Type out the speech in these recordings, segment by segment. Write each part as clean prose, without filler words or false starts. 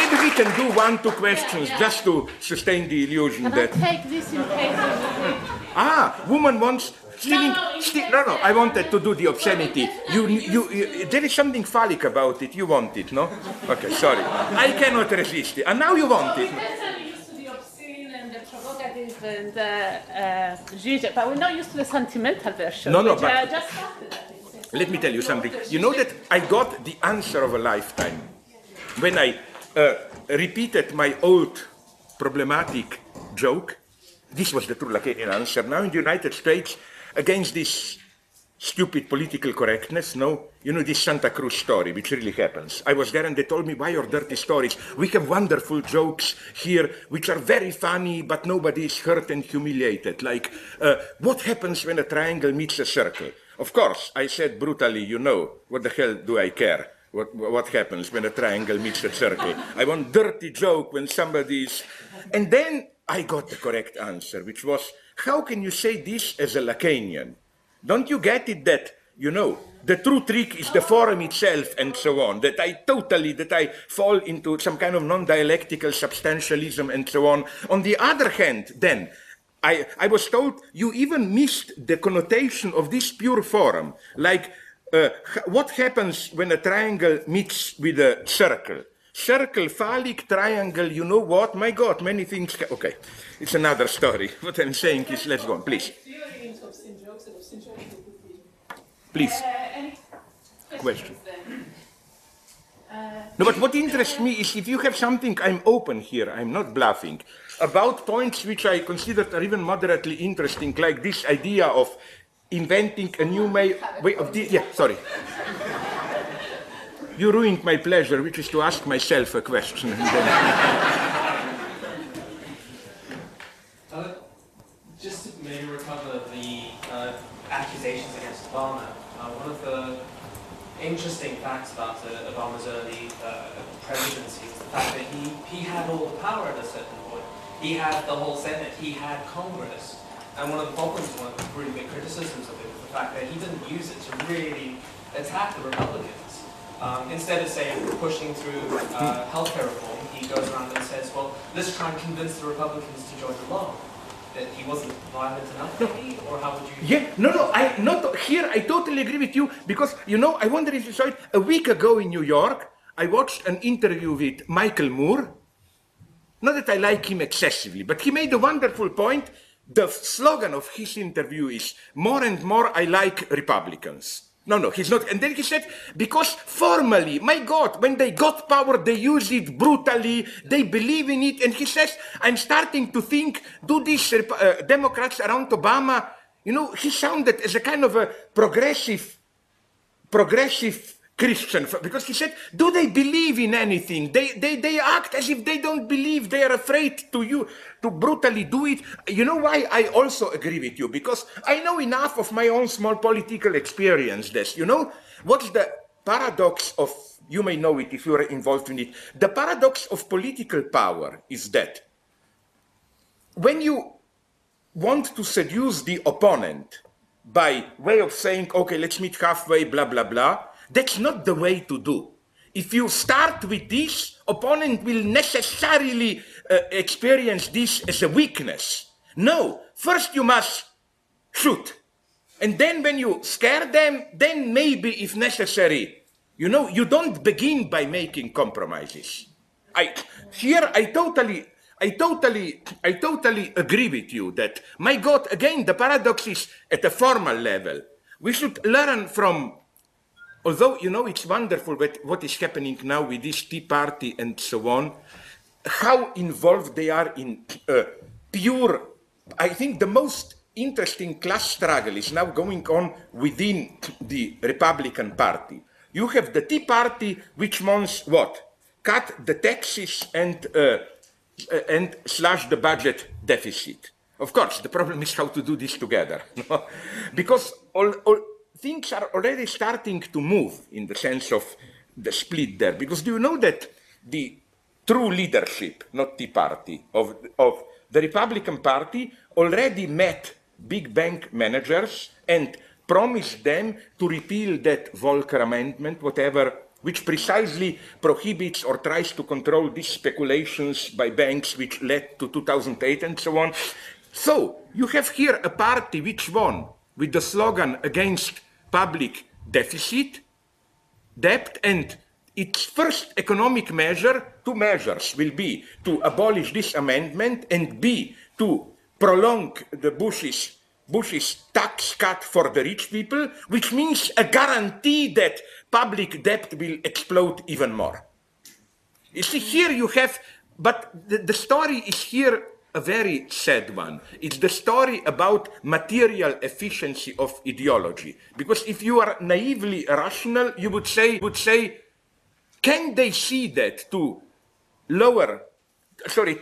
maybe we can do 1-2 questions just to sustain the illusion and that... take this in case of... Woman wants... No, I wanted to do the obscenity. There is something phallic about it. You want it, no? Okay, sorry. I cannot resist it. And now you want it. We're used to the obscene and the provocative and Zizek, but we're not used to the sentimental version. No, but just let me tell you something. You know that I got the answer of a lifetime when I repeated my old problematic joke. This was the true Lacanian answer. Now in the United States, against this stupid political correctness, no? You know this Santa Cruz story, which really happens. I was there and they told me, why your dirty stories? We have wonderful jokes here, which are very funny, but nobody is hurt and humiliated. Like, what happens when a triangle meets a circle? Of course, I said brutally, you know, what the hell do I care? What happens when a triangle meets a circle? I want dirty joke when somebody is... And then I got the correct answer, which was, how can you say this as a Lacanian? Don't you get it that, you know, the true trick is the forum itself and so on, that I fall into some kind of non-dialectical substantialism and so on. On the other hand, then, I was told you even missed the connotation of this pure forum, like what happens when a triangle meets with a circle? Circle, phallic, triangle, you know what? My God, many things... Okay, it's another story. What I'm saying is, let's go on, please. Please. Any question? No, but what interests me is if you have something, I'm open here, I'm not bluffing, about points which I consider are even moderately interesting, like this idea of inventing a new way of... Yeah, sorry. You ruined my pleasure, which is to ask myself a question. And then... Just to maybe recover the accusations against Obama, one of the interesting facts about Obama's early presidency was the fact that he had all the power at a certain point. He had the whole Senate, he had Congress, and one of the problems, one of the really big criticisms of it was the fact that he didn't use it to really attack the Republicans. Instead of, say, pushing through healthcare reform, he goes around and says, well, let's try and convince the Republicans to join the law. That he wasn't violent enough, maybe? Or how would you... Yeah, here I totally agree with you, because, you know, I wonder if you saw it, a week ago in New York, I watched an interview with Michael Moore. Not that I like him excessively, but he made a wonderful point. The slogan of his interview is, more and more I like Republicans. No, he's not. And then he said, because formally, my God, when they got power, they use it brutally, they believe in it. And he says, I'm starting to think, do these Democrats around Obama, you know, he sounded as a kind of a progressive Christian, because he said, do they believe in anything? They act as if they don't believe, they are afraid to brutally do it. You know why I also agree with you? Because I know enough of my own small political experience this. You know, what's the paradox of, you may know it if you are involved in it, the paradox of political power is that when you want to seduce the opponent by way of saying, okay, let's meet halfway, blah, blah, blah, that's not the way to do. If you start with this, opponent will necessarily experience this as a weakness. No, first you must shoot. And then when you scare them, then maybe if necessary, you know, you don't begin by making compromises. I totally agree with you that, my God, again, the paradox is at a formal level. We should learn from... Although, you know, it's wonderful what is happening now with this Tea Party and so on, how involved they are in pure... I think the most interesting class struggle is now going on within the Republican Party. You have the Tea Party, which wants what? Cut the taxes and slash the budget deficit. Of course, the problem is how to do this together. Because things are already starting to move in the sense of the split there. Because do you know that the true leadership, not Tea Party, of the Republican Party already met big bank managers and promised them to repeal that Volcker Amendment, whatever which precisely prohibits or tries to control these speculations by banks, which led to 2008 and so on. So you have here a party which won with the slogan against public deficit, debt, and its first economic measure, two measures will be to abolish this amendment and B, to prolong the Bush's tax cut for the rich people, which means a guarantee that public debt will explode even more. You see, here you have, but the story is here a very sad one. It's the story about material efficiency of ideology. Because if you are naively rational, you would say, can they see that to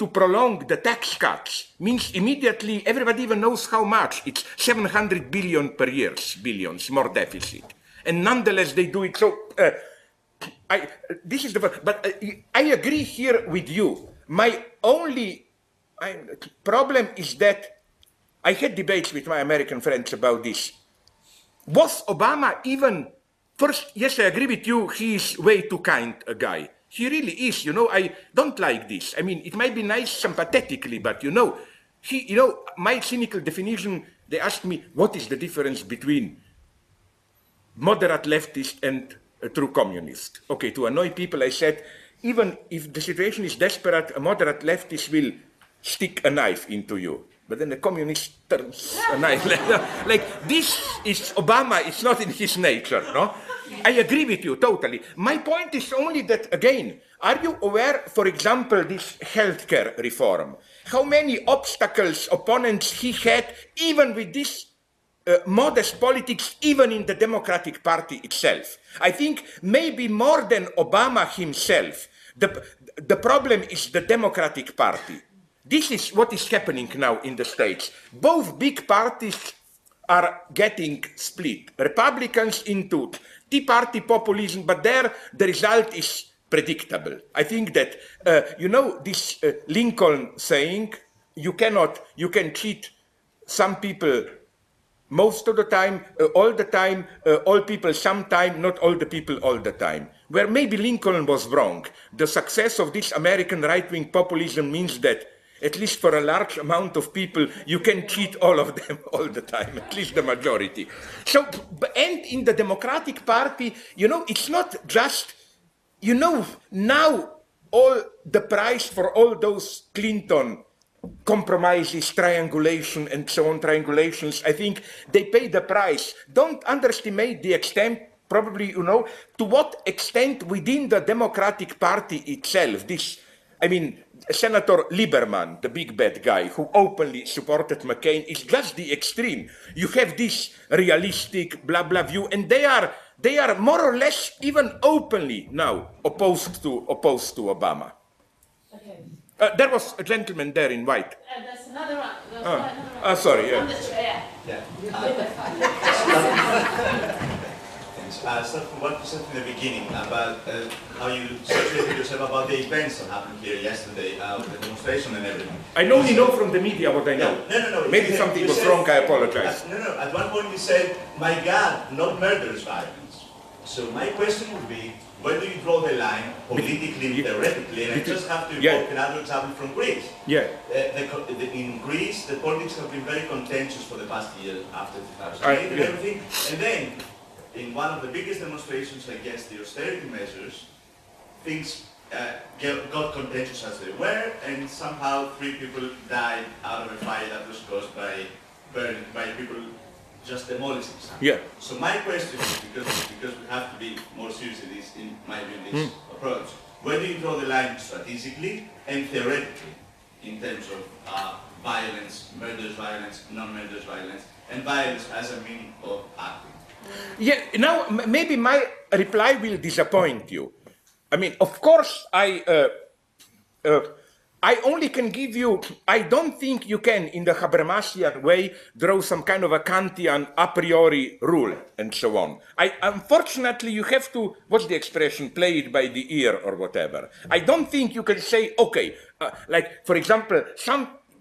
prolong the tax cuts means immediately everybody even knows how much. It's 700 billion per year, billions more deficit. And nonetheless they do it. So I agree here with you. My only problem is that I had debates with my American friends about this. Was Obama even, first, yes, I agree with you, he is way too kind a guy. He really is, you know, I don't like this. I mean, it might be nice sympathetically, but you know, my cynical definition, they asked me, what is the difference between moderate leftist and a true communist? Okay, to annoy people, I said, even if the situation is desperate, a moderate leftist will stick a knife into you. But then the communist turns a knife. Like this is Obama, it's not in his nature, no? I agree with you totally. My point is only that, again, are you aware, for example, this healthcare reform? How many obstacles, opponents he had, even with this modest politics, even in the Democratic Party itself? I think maybe more than Obama himself, the problem is the Democratic Party. This is what is happening now in the States. Both big parties are getting split. Republicans into Tea Party populism, but there the result is predictable. I think that, you know, this Lincoln saying, you can cheat some people most of the time, all people sometime, not all the people all the time. Where maybe Lincoln was wrong. The success of this American right-wing populism means that at least for a large amount of people, you can cheat all of them all the time, at least the majority. So, and in the Democratic Party, you know, it's not just, you know, now all the price for all those Clinton compromises, triangulation, and so on, triangulations, I think they pay the price. Don't underestimate the extent, probably, you know, to what extent within the Democratic Party itself, this, I mean, Senator Lieberman, the big bad guy who openly supported McCain, is just the extreme. You have this realistic blah blah view, and they are more or less even openly now opposed to Obama. Okay. There was a gentleman there in white. There's another one. There's another one. Sorry. Yeah. On the chair. Start from what you said in the beginning about how you situated yourself about the events that happened here yesterday, the demonstration and everything. I only know from the media what I know. No. Maybe something was wrong, I apologize. No. At one point you said, my God, not murderous violence. So my question would be, where do you draw the line politically and theoretically? And I just have to invoke another example from Greece. Yeah. In Greece, the politics have been very contentious for the past year after 2008 and everything. And then, in one of the biggest demonstrations against the austerity measures, things got contentious as they were, and somehow 3 people died out of a fire that was caused by people just demolishing something. Yeah. So my question is, because we have to be more serious in my view, in this approach, where do you draw the line strategically and theoretically in terms of violence, murderous violence, non-murderous violence, and violence as a means of acting? Yeah, now maybe my reply will disappoint you. I mean, of course, I only can give you, I don't think you can, in the Habermasian way, draw some kind of a Kantian a priori rule and so on. Unfortunately, you have to, what's the expression, play it by the ear or whatever. I don't think you can say, okay, like, for example,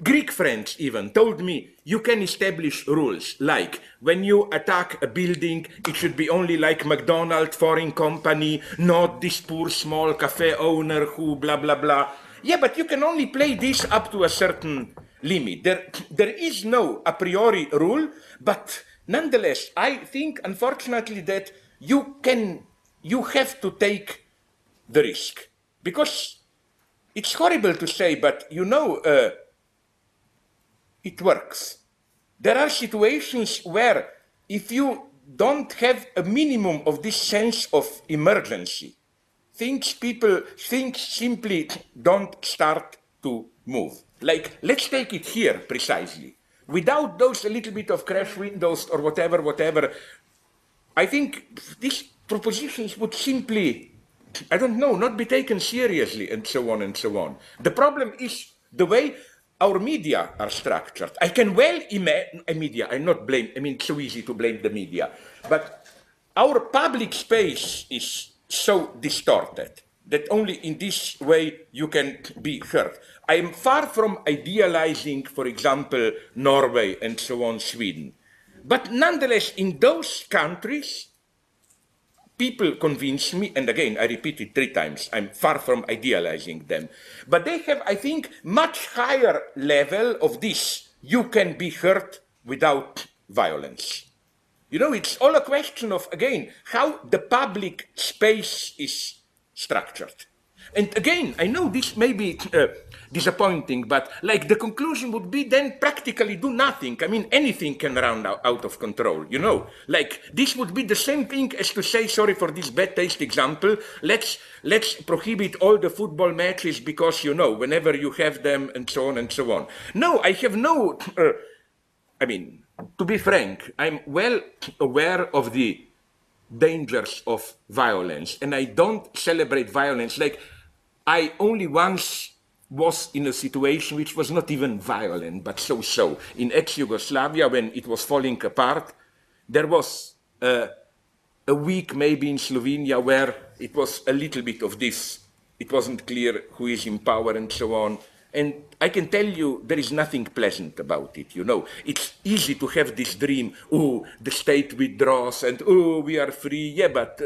Greek friends even told me you can establish rules like when you attack a building, it should be only like McDonald's foreign company, not this poor small cafe owner who blah, blah, blah. Yeah, but you can only play this up to a certain limit. There is no a priori rule, but nonetheless, I think, unfortunately, that you have to take the risk. Because it's horrible to say, but it works. There are situations where if you don't have a minimum of this sense of emergency, things simply don't start to move. Like, let's take it here precisely. Without those a little bit of crash windows or whatever, I think these propositions would simply, I don't know, not be taken seriously and so on and so on. The problem is the way our media are structured. I can well imagine, it's so easy to blame the media, but our public space is so distorted that only in this way you can be heard. I am far from idealizing, for example, Norway and so on, Sweden. But nonetheless, in those countries, people convince me, and again, I repeat it 3 times, I'm far from idealizing them, but they have, I think, much higher level of this. You can be hurt without violence. It's all a question of, again, how the public space is structured. And again, I know this may be disappointing, but like the conclusion would be then practically do nothing. I mean, anything can run out of control, Like this would be the same thing as to say, sorry for this bad taste example, let's prohibit all the football matches because, whenever you have them and so on and so on. No, I have no, to be frank, I'm well aware of the dangers of violence, and I don't celebrate violence. Like, I only once was in a situation which was not even violent, but so-so. In ex-Yugoslavia, when it was falling apart, there was a week maybe in Slovenia where it was a little bit of this. It wasn't clear who is in power and so on. And I can tell you there is nothing pleasant about it, It's easy to have this dream, oh, the state withdraws and, oh, we are free. Yeah, but,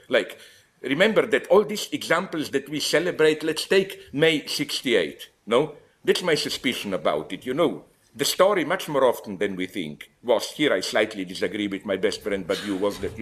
like, remember that all these examples that we celebrate, let's take May 68, no? That's my suspicion about it, The story, much more often than we think, was, here I slightly disagree with my best friend Badiou, was that,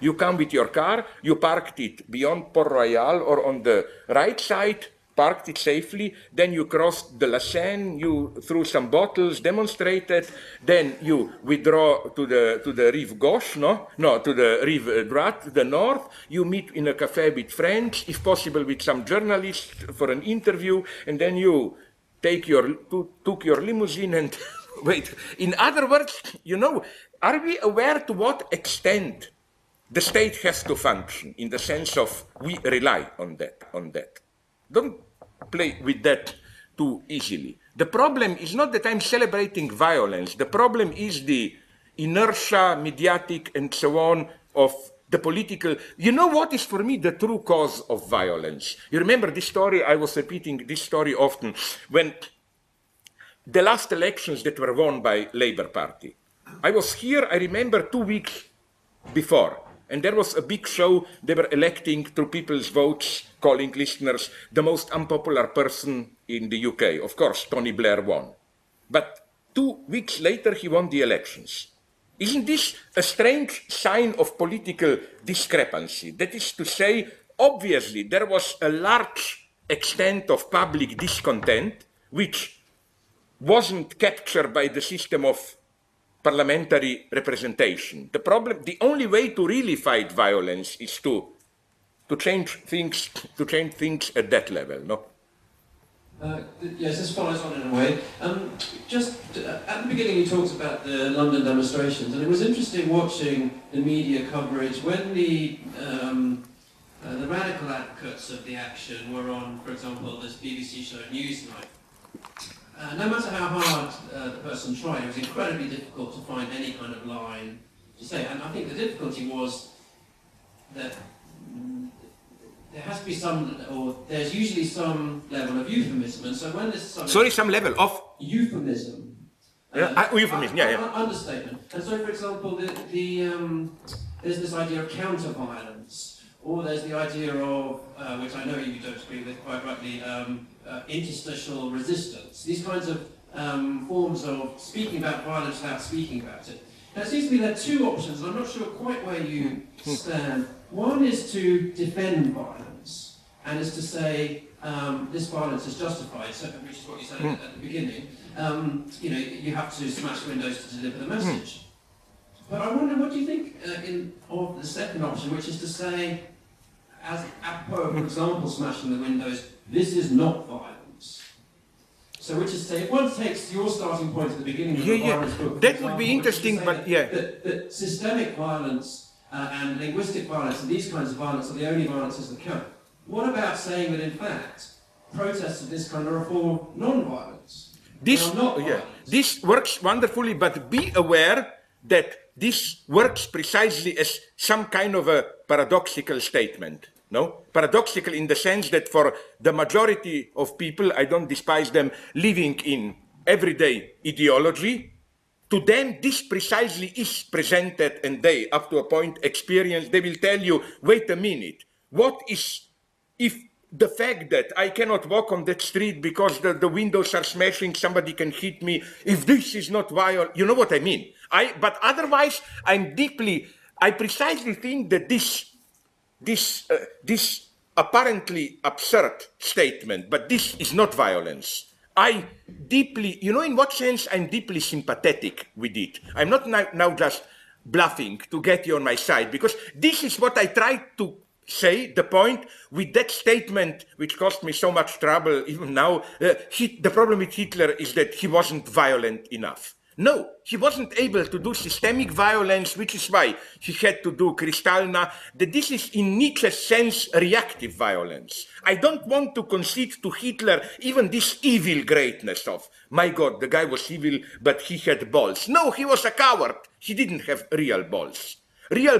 you come with your car, you parked it beyond Port Royal or on the right side, parked it safely, then you crossed the La Seine, you threw some bottles, demonstrated, then you withdraw to the Rive Gauche, to the Rive Droite, the north, you meet in a cafe with friends, if possible with some journalists for an interview, and then you took your limousine and wait. In other words, are we aware to what extent the state has to function in the sense of we rely on that? Don't play with that too easily. The problem is not that I'm celebrating violence. The problem is the inertia, mediatic, and so on of the political. What is for me the true cause of violence? You remember this story? I was repeating this story often. When the last elections that were won by Labour Party, I was here, I remember 2 weeks before. And there was a big show. They were electing through people's votes, calling listeners the most unpopular person in the UK. Of course, Tony Blair won. But 2 weeks later, he won the elections. Isn't this a strange sign of political discrepancy? That is to say, obviously, there was a large extent of public discontent, which wasn't captured by the system of parliamentary representation. The only way to really fight violence is to change things at that level, no? Yes, this follows on in a way. Just at the beginning you talked about the London demonstrations, and it was interesting watching the media coverage when the radical advocates of the action were on, for example, this BBC show Newsnight. No matter how hard the person tried, it was incredibly difficult to find any kind of line to say. And I think the difficulty was that there has to be some, or there's usually some level of euphemism, and so when there's some level of euphemism. Euphemism, yeah. Understatement. And so, for example, there's this idea of counter-violence, or there's the idea of, which I know you don't agree with quite rightly, interstitial resistance. These kinds of forms of speaking about violence without speaking about it. Now, it seems to me there are two options, and I'm not sure quite where you stand. One is to defend violence, and is to say this violence is justified, so, which is what you said at the beginning. You know, you have to smash windows to deliver the message. But I wonder, what do you think of the second option, which is to say, as apropos, for example, smashing the windows, this is not violence. So, which is to say, if one takes your starting point at the beginning of the violence book, that would be interesting, but that systemic violence and linguistic violence and these kinds of violence are the only violences that count. What about saying that, in fact, protests of this kind are a form of non-violence? This works wonderfully, but be aware that this works precisely as some kind of a paradoxical statement. No? Paradoxical in the sense that for the majority of people, I don't despise them, living in everyday ideology, to them this precisely is presented, and they, up to a point, experience, they will tell you, wait a minute, what is, if the fact that I cannot walk on that street because the windows are smashing, somebody can hit me, if this is not violent, you know what I mean? But otherwise, I precisely think that this apparently absurd statement, but this is not violence. I deeply, you know in what sense I'm deeply sympathetic with it. I'm not now just bluffing to get you on my side, because this is what I tried to say, the point with that statement, which cost me so much trouble even now. The problem with Hitler is that he wasn't violent enough. No, he wasn't able to do systemic violence, which is why he had to do Kristallnacht. That this is, in Nietzsche's sense, reactive violence. I don't want to concede to Hitler even this evil greatness of, my God, the guy was evil, but he had balls. No, he was a coward. He didn't have real balls. Real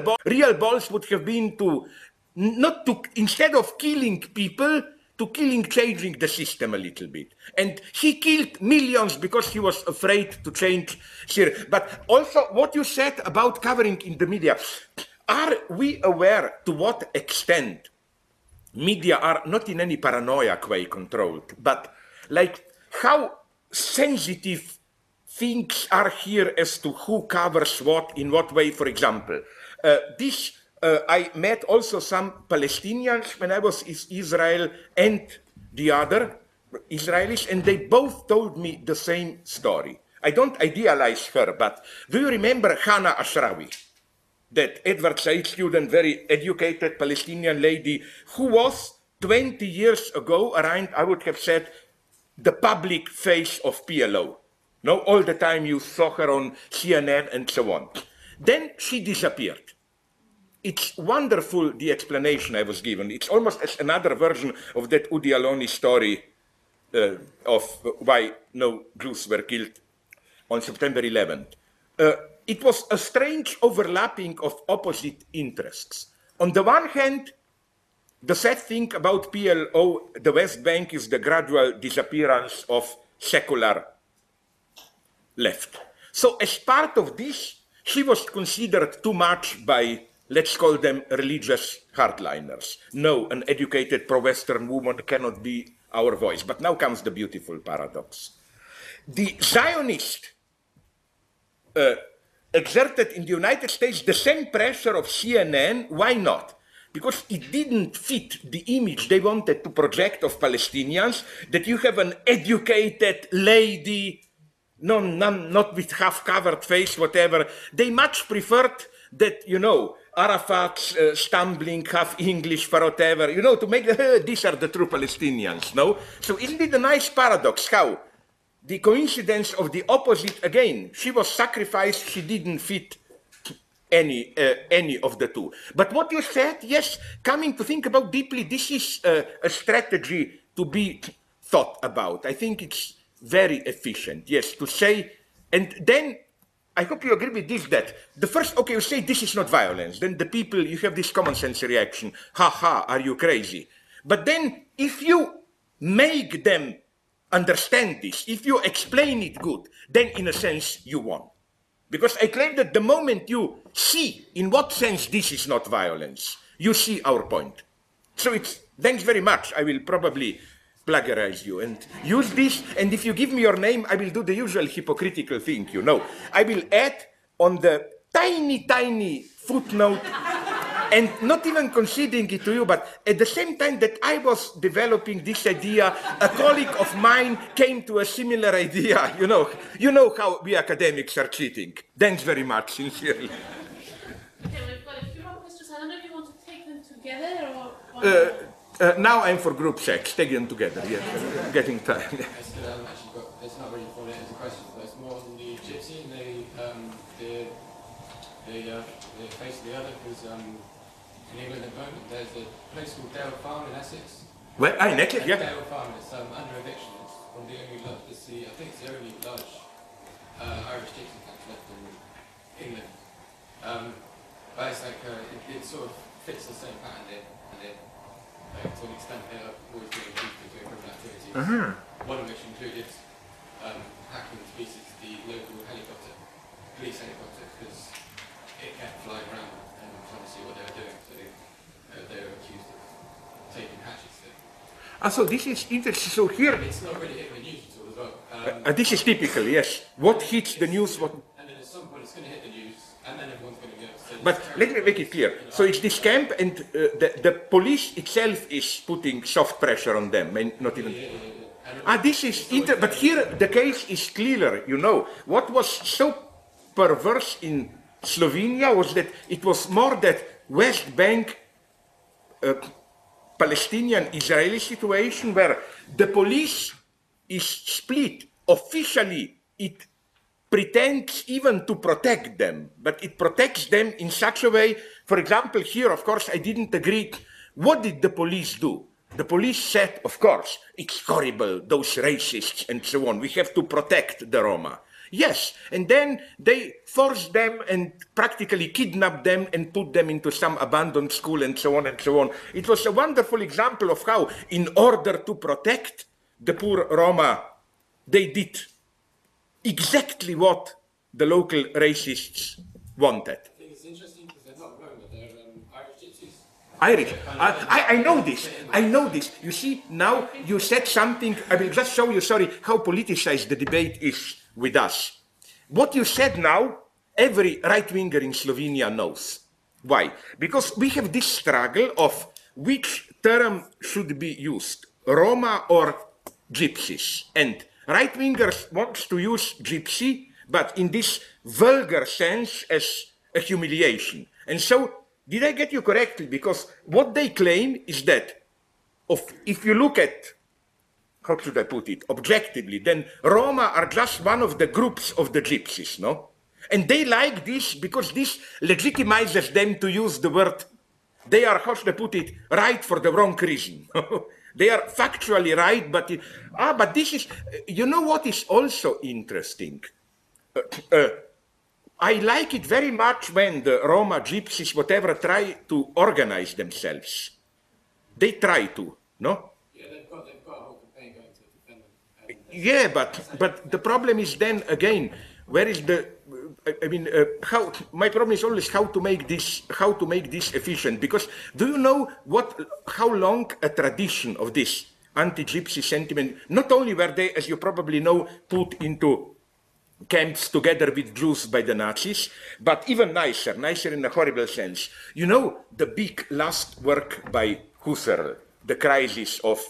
balls would have been to, not to, instead of killing people, to changing the system a little bit. And he killed millions because he was afraid to change Syria. But also what you said about covering in the media, are we aware to what extent media are not in any paranoiac way controlled, but like how sensitive things are here as to who covers what, in what way, for example. I met also some Palestinians when I was in Israel and the other Israelis, and they both told me the same story. I don't idealize her, but do you remember Hannah Ashrawi, that Edward Said student, very educated Palestinian lady, who was 20 years ago around, I would have said, the public face of PLO. No, all the time you saw her on CNN and so on. Then she disappeared. It's wonderful, the explanation I was given. It's almost as another version of that Udi Aloni story of why no Jews were killed on September 11th. It was a strange overlapping of opposite interests. On the one hand, the sad thing about PLO, the West Bank, is the gradual disappearance of secular left. So as part of this, she was considered too much by, let's call them, religious hardliners. No, an educated pro-Western woman cannot be our voice. But now comes the beautiful paradox. The Zionist exerted in the United States the same pressure of CNN. Why not? Because it didn't fit the image they wanted to project of Palestinians, that you have an educated lady, not with half-covered face, whatever. They much preferred that, you know, Arafat's stumbling half English for whatever, you know, to make these are the true Palestinians, no? So isn't it a nice paradox how the coincidence of the opposite, again, she was sacrificed, she didn't fit any of the two. But what you said, yes, coming to think about deeply, this is a strategy to be thought about. I think it's very efficient, yes, to say, and then I hope you agree with this, that the first, okay, you say this is not violence, then the people, you have this common sense reaction, ha ha, are you crazy? But then if you make them understand this, if you explain it good, then in a sense you won. Because I claim that the moment you see in what sense this is not violence, you see our point. So it's, thanks very much. I will probably plagiarize you and use this. And if you give me your name, I will do the usual hypocritical thing, you know. I will add on the tiny, tiny footnote and not even conceding it to you, but at the same time that I was developing this idea, a colleague of mine came to a similar idea. You know how we academics are cheating. Thanks very much, sincerely. Okay, we've got a few more questions. I don't know if you want to take them together or now I'm for group sex. Take them together. Yes, getting time. It's not really formulated as a question, but it's more on the gypsy and the face of the other, because in England at the moment there's a place called Dale Farm in Essex. Well, in Essex, yeah. Dale Farm, it's under eviction. It's one of the only, I think it's the only large Irish gypsy camp left in England. But it's like, it sort of fits the same pattern there, and to an extent they are always being accused of doing criminal activities. One of which included hacking to pieces the local police helicopter, because it kept flying around and trying to see what they were doing. So they were accused of taking hatchets there. So this is interesting. So here, it's not really hitting the news at all as well. this is typical, yes. What hits the news? What? And then at some point it's going to hit the news, and then everyone's going to go. So But let me make it clear. So it's this camp, and the police itself is putting soft pressure on them, and not even. This is but here the case is clearer. You know what was so perverse in Slovenia was that it was more that West Bank Palestinian-Israeli situation where the police is split. Officially, it pretends even to protect them, but it protects them in such a way. For example, here, of course, I didn't agree. What did the police do? The police said, of course, it's horrible, those racists and so on. We have to protect the Roma. Yes, and then they forced them and practically kidnapped them and put them into some abandoned school and so on and so on. It was a wonderful example of how, in order to protect the poor Roma, they did exactly what the local racists wanted. I think it's interesting because they're not Roma, they're Irish gypsies. Irish. I know this. I know this. You see, now you said something. I will just show you, sorry, how politicized the debate is with us. What you said now, every right-winger in Slovenia knows. Why? Because we have this struggle of which term should be used, Roma or gypsies. And right-wingers want to use gypsy, but in this vulgar sense as a humiliation. And so, did I get you correctly? Because what they claim is that if you look at, how should I put it, objectively, then Roma are just one of the groups of the gypsies, no? And they like this because this legitimizes them to use the word, they are, how should I put it, right for the wrong reason. They are factually right, but but this is, you know what is also interesting? I like it very much when the Roma, gypsies, whatever, try to organize themselves. They try to, no? Yeah, they've got a whole campaign going to defend them. Yeah, but the problem is then again, where is the? I mean, how? My problem is always how to make this efficient. Because do you know how long a tradition of this anti-gypsy sentiment? Not only were they, as you probably know, put into camps together with Jews by the Nazis, but even nicer in a horrible sense. You know the big last work by Husserl, The Crisis of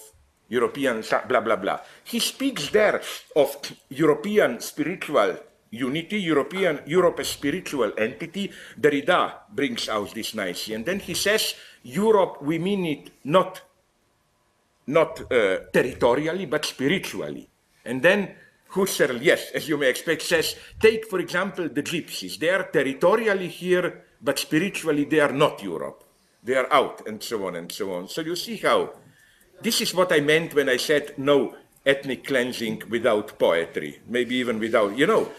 European blah blah blah. He speaks there of European spiritual unity, Europe as spiritual entity. Derrida brings out this nicely, and then he says, Europe, we mean it not territorially, but spiritually. And then Husserl, yes, as you may expect, says, take, for example, the gypsies. They are territorially here, but spiritually they are not Europe. They are out, and so on and so on. So you see how, this is what I meant when I said no ethnic cleansing without poetry, maybe even without, you know,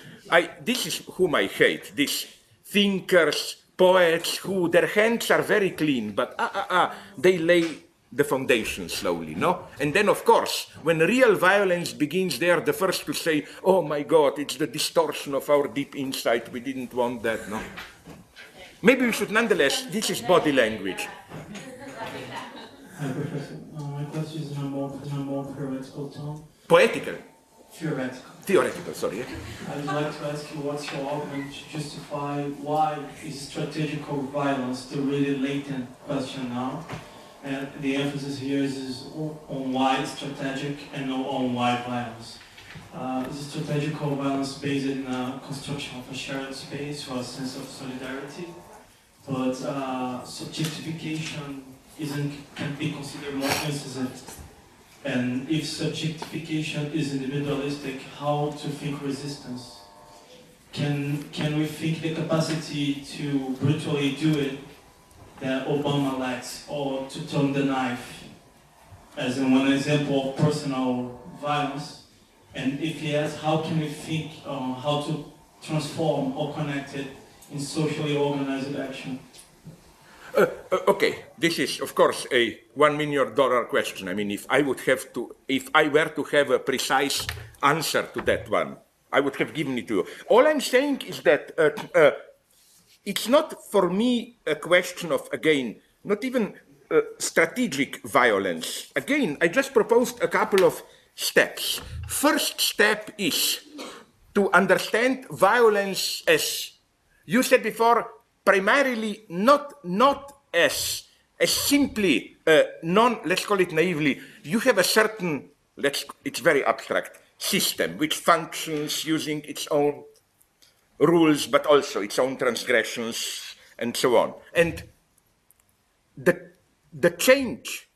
this is whom I hate, these thinkers, poets who their hands are very clean, but they lay the foundation slowly, no? And then, of course, when real violence begins, they are the first to say, oh my God, it's the distortion of our deep insight, we didn't want that, no? Maybe we should nonetheless, this is body language. Hi, Professor. My question is in a more theoretical tone. Poetical? Theoretical. Theoretical, sorry. I'd like to ask you what's your argument to justify why is strategical violence the really latent question now? And the emphasis here is on why it's strategic and not on why violence. Is strategical violence based in a construction of a shared space or a sense of solidarity? But subjectification can be considered more incisive. And if subjectification is individualistic, how to think resistance? Can we think the capacity to brutally do it that Obama lacks, or to turn the knife, as in one example of personal violence? And if yes, how can we think how to transform or connect it in socially organized action? Okay, this is, of course, a $1 million question. I mean, if I were to have a precise answer to that one, I would have given it to you. All I'm saying is that it's not for me a question of, again, not even strategic violence. Again, I just proposed a couple of steps. First step is to understand violence as, you said before, primarily not as simply let's call it naively, you have a certain, it's very abstract, system which functions using its own rules, but also its own transgressions, and so on. And the change,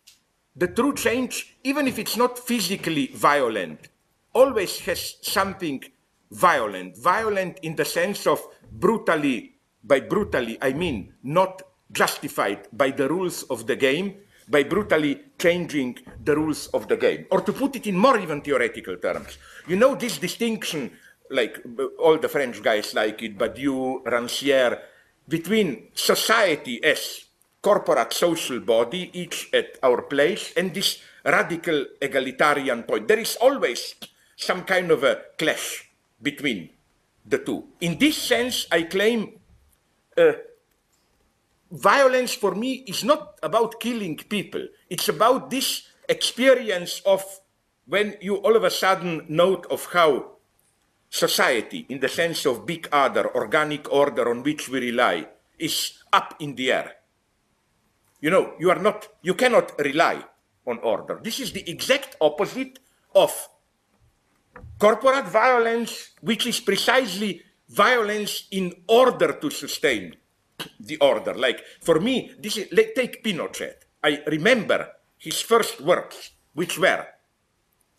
the true change, even if it's not physically violent, always has something violent. Violent in the sense of brutally, by brutally I mean not justified by the rules of the game, by brutally changing the rules of the game. Or to put it in more even theoretical terms, you know this distinction, like all the French guys like it, Badiou, Rancière, between society as corporate social body, each at our place, and this radical egalitarian point. There is always some kind of a clash between the two. In this sense, I claim violence for me is not about killing people. It's about this experience of when you all of a sudden note of how society, in the sense of big other, organic order on which we rely, is up in the air. You know, you cannot rely on order. This is the exact opposite of corporate violence, which is precisely violence in order to sustain the order. Like, for me, take Pinochet. I remember his first words, which were,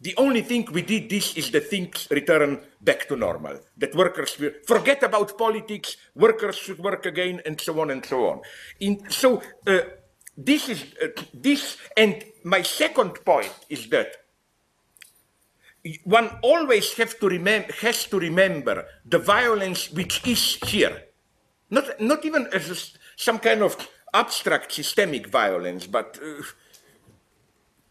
the only thing we did this is the things return back to normal. That workers will forget about politics, workers should work again, and so on and so on. This is this, and my second point is that one always has to remember the violence which is here. Not even as some kind of abstract systemic violence, but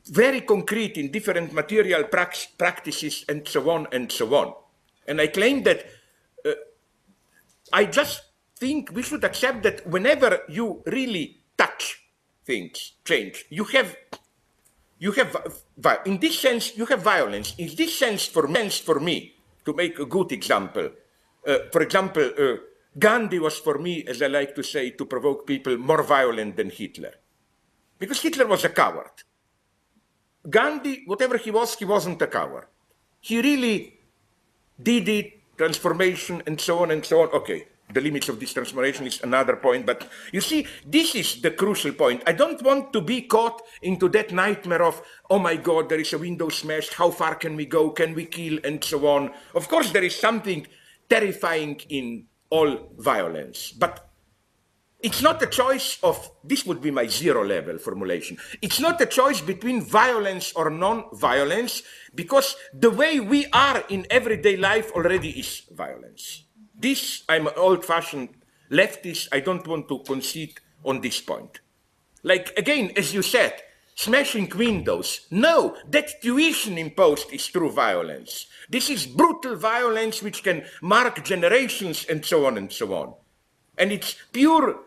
very concrete in different material practices and so on and so on. And I claim that I just think we should accept that whenever you really touch things, change, you have, in this sense, you have violence. In this sense, for me, to make a good example, for example, Gandhi was for me, as I like to say, to provoke people, more violent than Hitler. Because Hitler was a coward. Gandhi, whatever he wasn't a coward. He really did it, transformation, and so on and so on. Okay, the limits of this transformation is another point, but you see, this is the crucial point. I don't want to be caught into that nightmare of, oh my God, there is a window smashed, how far can we go, can we kill, and so on. Of course, there is something terrifying in all violence, but it's not a choice of, this would be my zero-level formulation, it's not a choice between violence or non-violence, because the way we are in everyday life already is violence. This, I'm an old-fashioned leftist, I don't want to concede on this point. Like, again, as you said, smashing windows. No, that tuition imposed is true violence. This is brutal violence which can mark generations and so on and so on. And it's pure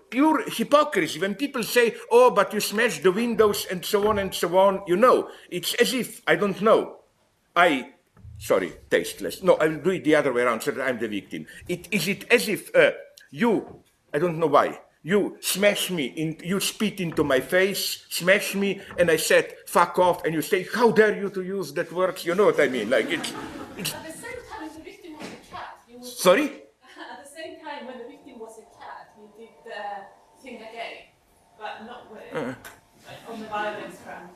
hypocrisy when people say, oh, but you smashed the windows and so on and so on. You know, it's as if, I don't know, sorry, tasteless. No, I will do it the other way around so that I'm the victim. Is it as if you, I don't know why, you smash me, you spit into my face, smash me, and I said, fuck off, and you say, how dare you to use that word? You know what I mean? Like it's At the same time, the victim was a cat. Sorry? At the same time, when the victim was a cat, you did the thing again, but not with, on the violence front.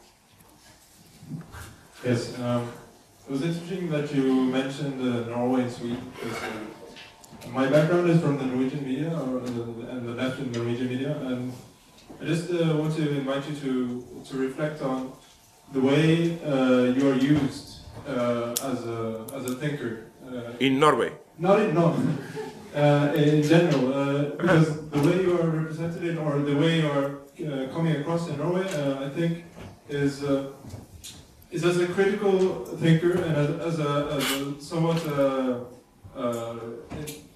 Yes, it was interesting that you mentioned Norway and Sweden, because my background is from the Norwegian media, and the left in Norwegian media, and I just want to invite you to reflect on the way you are used as a thinker. In Norway? Not in general, because the way you are represented or the way you are coming across in Norway, I think is as a critical thinker and as a somewhat,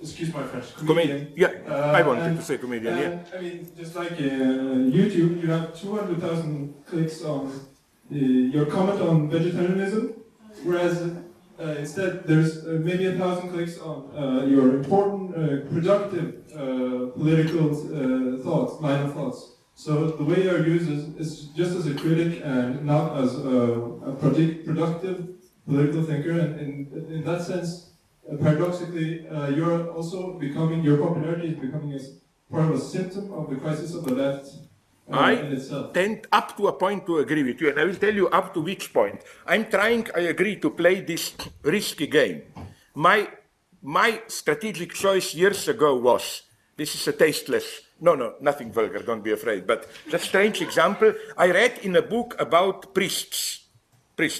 excuse my French, comedian. Yeah, I wanted to say comedian, yeah. I mean, just like YouTube, you have 200,000 clicks on your comment on vegetarianism, whereas instead there's maybe 1,000 clicks on your important, productive political line of thoughts. So the way you are used is just as a critic and not as a productive political thinker. And in that sense, paradoxically, you're also becoming, your popularity is becoming as part of a symptom of the crisis of the left in itself. I tend up to a point to agree with you, and I will tell you up to which point. I'm trying, I agree, to play this risky game. My strategic choice years ago was, this is a tasteless, no, nothing vulgar, don't be afraid, but just strange example. I read in a book about priests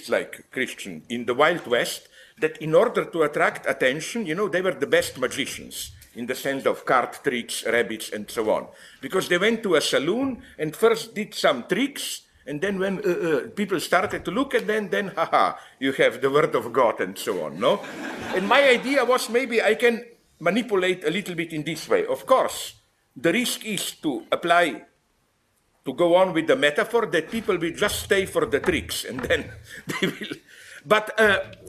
like Christian in the Wild West, that in order to attract attention, you know, they were the best magicians in the sense of card tricks, rabbits, and so on. Because they went to a saloon and first did some tricks, and then when people started to look at them, then haha, you have the word of God and so on, no? And my idea was maybe I can manipulate a little bit in this way. Of course, the risk is to apply, to go on with the metaphor that people will just stay for the tricks and then they will. But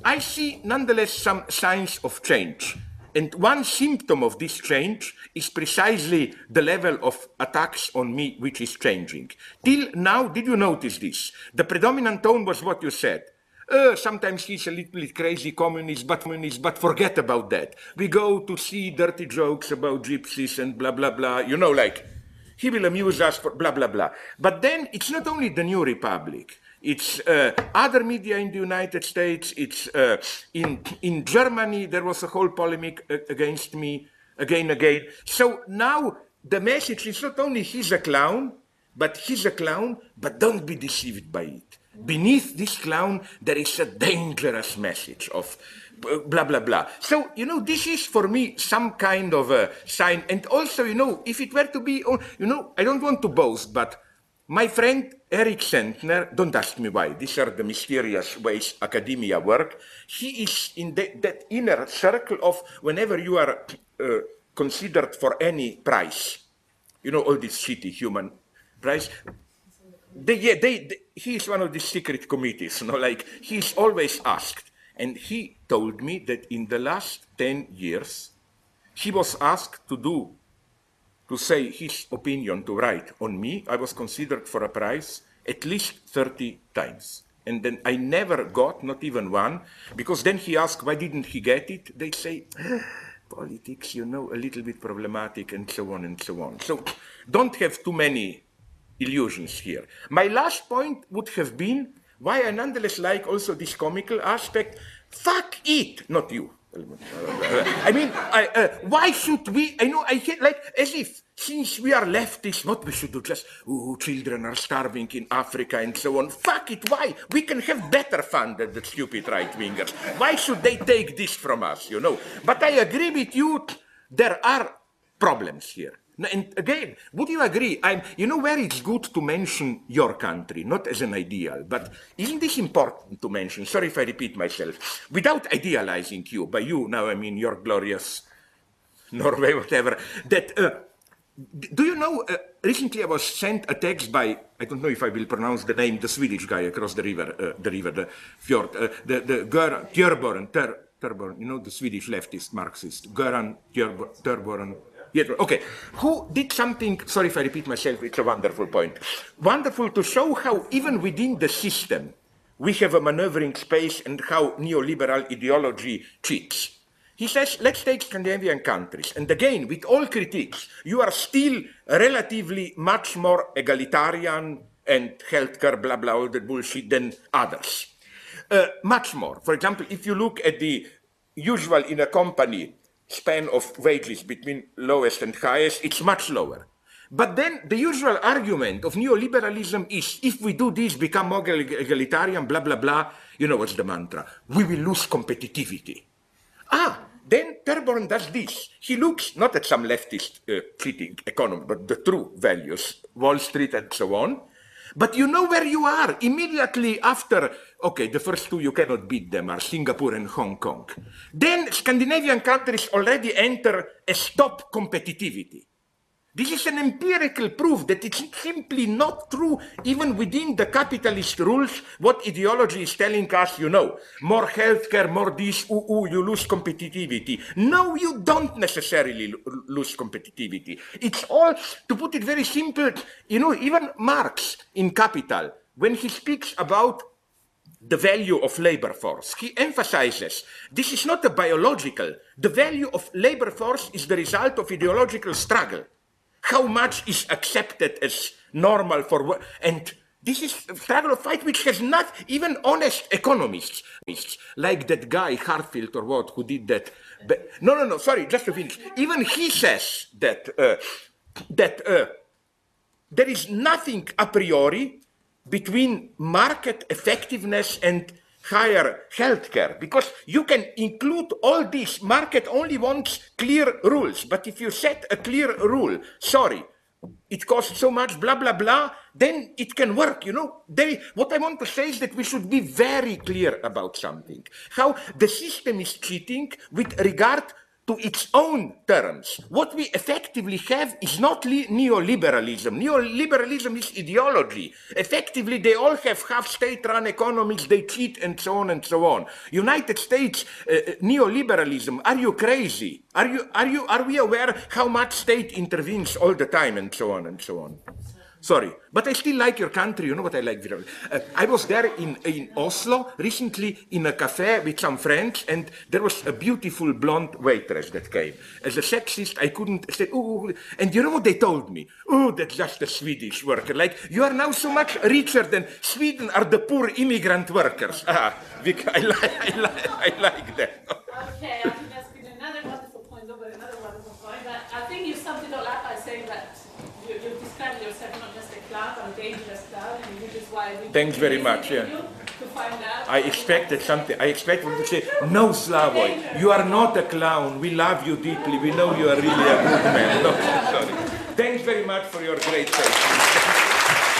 I see nonetheless some signs of change. And one symptom of this change is precisely the level of attacks on me which is changing. Till now, did you notice this? The predominant tone was what you said. Sometimes he's a little bit crazy communist, but forget about that. We go to see dirty jokes about gypsies and blah, blah, blah. You know, like, he will amuse us for blah, blah, blah. But then it's not only the New Republic. It's other media in the United States. It's in Germany, there was a whole polemic against me again. So now the message is not only he's a clown, but don't be deceived by it. Beneath this clown, there is a dangerous message of blah, blah, blah. So, you know, this is for me some kind of a sign. And also, you know, if it were to be, you know, I don't want to boast, but my friend Eric Sentner, don't ask me why, these are the mysterious ways academia work. He is in that inner circle of whenever you are considered for any prize, you know, all this shitty human prize. He is one of the secret committees, you know, like he's always asked. And he told me that in the last 10 years, he was asked to say his opinion, to write on me. I was considered for a prize at least 30 times. And then I never got, not even one, because then he asked, why didn't he get it? They say, politics, you know, a little bit problematic, and so on and so on. So don't have too many illusions here. My last point would have been why I nonetheless like also this comical aspect. Fuck it, not you. I mean, why should we? I know I hate, like, as if since we are leftists, what we should do? Just children are starving in Africa and so on. Fuck it, why? We can have better fun than the stupid right wingers. Why should they take this from us? You know. But I agree with you. There are problems here. And again, would you agree? You know where it's good to mention your country, not as an ideal, but isn't this important to mention? Sorry if I repeat myself. Without idealizing you, by you now I mean your glorious Norway, whatever, that, do you know, recently I was sent a text by, I don't know if I will pronounce the name, the Swedish guy across the river, the fjord, the Terborn, you know, the Swedish leftist Marxist, Göran Terborn. Yeah, okay, who did something, sorry if I repeat myself, it's a wonderful point. Wonderful to show how even within the system, we have a maneuvering space and how neoliberal ideology cheats. He says, let's take Scandinavian countries. And again, with all critiques, you are still relatively much more egalitarian and healthcare, blah, blah, all that bullshit than others. Much more. For example, if you look at the usual in a company span of wages between lowest and highest, it's much lower. But then the usual argument of neoliberalism is, if we do this, become more egalitarian, blah, blah, blah, you know what's the mantra? We will lose competitivity. Then Terborn does this. He looks not at some leftist cheating economy, but the true values, Wall Street and so on. But you know where you are immediately after, okay, the first two you cannot beat them are Singapore and Hong Kong. Then Scandinavian countries already enter a stop competitivity. This is an empirical proof that it's simply not true, even within the capitalist rules, what ideology is telling us, you know, more healthcare, more this, you lose competitivity. No, you don't necessarily lose competitivity. It's all, to put it very simple, you know, even Marx in Capital, when he speaks about the value of labor force, he emphasizes this is not a biological. The value of labor force is the result of ideological struggle. How much is accepted as normal for work? And this is a struggle of fight which has not even honest economists, like that guy, Hartfield or what, who did that. No, sorry, just to finish. Even he says that, there is nothing a priori between market effectiveness and higher healthcare, because you can include all this. Market only wants clear rules, but if you set a clear rule, sorry, it costs so much, blah, blah, blah, then it can work, you know. What I want to say is that we should be very clear about something. How the system is cheating with regard to its own terms. What we effectively have is not neoliberalism. Neoliberalism is ideology. Effectively, they all have half state-run economies, they cheat and so on and so on. United States neoliberalism, are you crazy? Are we aware how much state intervenes all the time and so on and so on? Sorry, but I still like your country. You know what I like? I was there in Oslo recently in a cafe with some friends, and there was a beautiful blonde waitress that came. As a sexist, I couldn't say, oh, and you know what they told me? Oh, that's just a Swedish worker. Like, you are now so much richer than Sweden are the poor immigrant workers. I like that. Okay, I think that's been another wonderful point over another wonderful point. But I think you summed it all up by saying that you've described yourself not just a clown, but a dangerous clown, and which is why we thanks very much. Yeah. To find out. I expected something. I expected them to say, "No, Slavoj, you are not a clown. We love you deeply. We know you are really a good man." No, sorry. Thanks very much for your great patience.